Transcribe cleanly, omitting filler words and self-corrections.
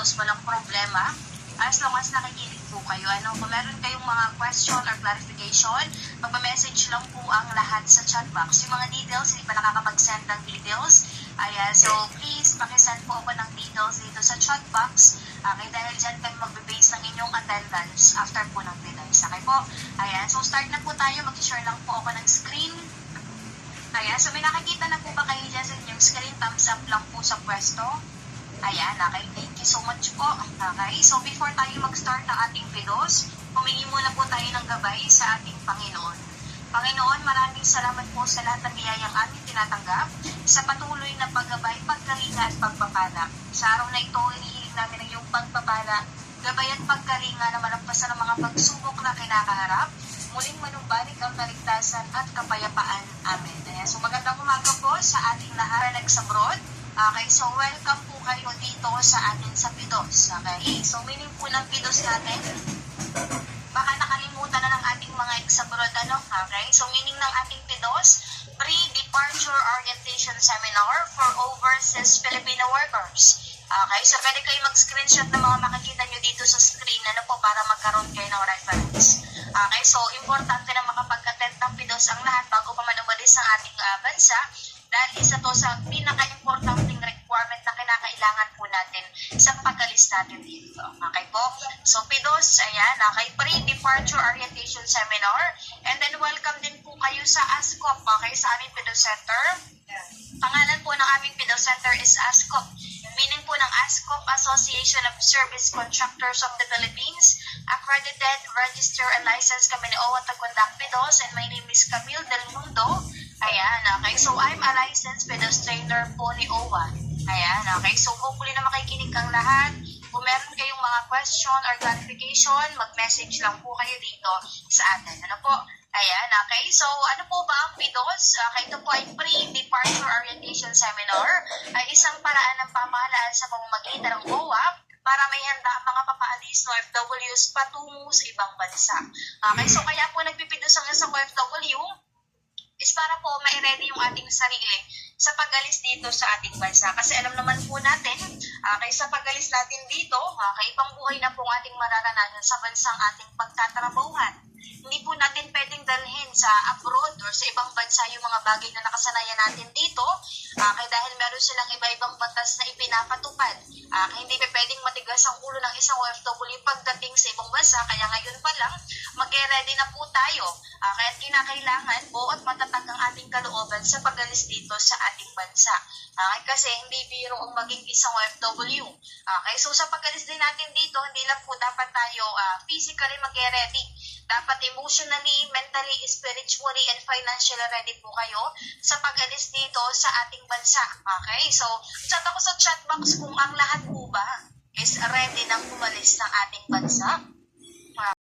Pidos, walang problema. As long as nakikinig po kayo. Kung meron kayong mga question or clarification, magpa-message lang po ang lahat sa chat box. Yung mga details, hindi pa nakakapag-send ng details. Ayan, so please, pakisend po ako ng details dito sa chat box. Okay, dahil dyan kayo magbe-base ng inyong attendance after po ng Pidos. Okay po? Ayan, so start na po tayo. Mag-share lang po ako ng screen. Ayan, so may nakikita na po ba kayo dyan sa inyong screen? Thumbs up lang po sa pwesto. Ayan, okay. Thank you so much po. Okay, so before tayo mag-start ng ating Pidos, humingi muna po tayo ng gabay sa ating Panginoon. Panginoon, maraming salamat po sa lahat ng biyayang aming tinatanggap, sa patuloy na paggabay, pagkalinga at pagpapala. Sa araw na ito, hinihiling namin ang iyong pagpapala, gabay at pagkalinga na malagpasan ng mga pagsubok na kinakaharap, muling manumbalik ang kaligtasan at kapayapaan. Amen. Ayan, so magandang umaga po sa ating lahat na nagsabroad. Okay, so welcome po kayo dito sa atin sa Pidos. Okay, so meaning po ng Pidos natin, baka nakalimutan na ng ating mga ex-abroad, okay? So meaning ng ating Pidos, Pre-Departure Orientation Seminar for Overseas Filipino Workers. Okay, so pwede kayo mag-screenshot ng mga makikita nyo dito sa screen, po, para magkaroon kayo ng reference. Okay, so importante na makapag-attend ng Pidos ang lahat bago pa man umalis ang ating bansa, dahil isa to sa pinaka-importanting requirement na kinakailangan po natin sa pag-alis natin dito. Okay po? So, Pidos, ayan, okay, Pre-Departure Orientation Seminar. And then, welcome din po kayo sa ASCOP, okay, sa aming Pidos Center. Pangalan po ng aming Pidos Center is ASCOP. Meaning po ng ASCOP, Association of Service Contractors of the Philippines. Accredited, register, and license kami ni OWA to conduct Pidos. And my name is Camille Del Mundo. Ayan, okay. So, I'm a licensed Pidos trainer po ni OWA. Ayan, okay. So, hopefully na makikinig ang lahat. Kung meron kayong mga question or clarification, mag-message lang po kayo dito sa atin. Ano po? Ayan, okay. So, ano po ba ang Pidos? Okay, ito po ay Pre-Departure Orientation Seminar. Ay isang paraan ng pamahalaan sa pamamagitan ng OWA para may handa ang mga papaalis na OFWs patungo sa ibang bansa. Okay, so kaya po nagpipidos ang isang OFW is para po ma-ready yung ating sarili sa pag-alis dito sa ating bansa. Kasi alam naman po natin, sa pag-alis natin dito, ibang buhay na po ating mararanasan sa bansang ating pagtatrabahuhan. Hindi po natin pwedeng dalhin sa abroad or sa ibang bansa yung mga bagay na nakasanayan natin dito, dahil meron silang iba-ibang batas na ipinapatupad. Hindi pa pwedeng matigas ang ulo ng isang OFW pagdating sa ibang bansa, kaya ngayon pa lang, mag-ready na po tayo. Kaya kinakailangan po at matatag ang ating kalooban sa pag-alis dito sa ating bansa. Kasi hindi biro ang maging isang OFW. So sa pag-alis din natin dito, hindi lang po dapat tayo physically mag-ready. Dapat emotionally, mentally, spiritually, and financially ready po kayo sa pag-alis dito sa ating bansa. Okay? So, chat ako sa chat box kung ang lahat po ba is ready nang umalis ng ating bansa.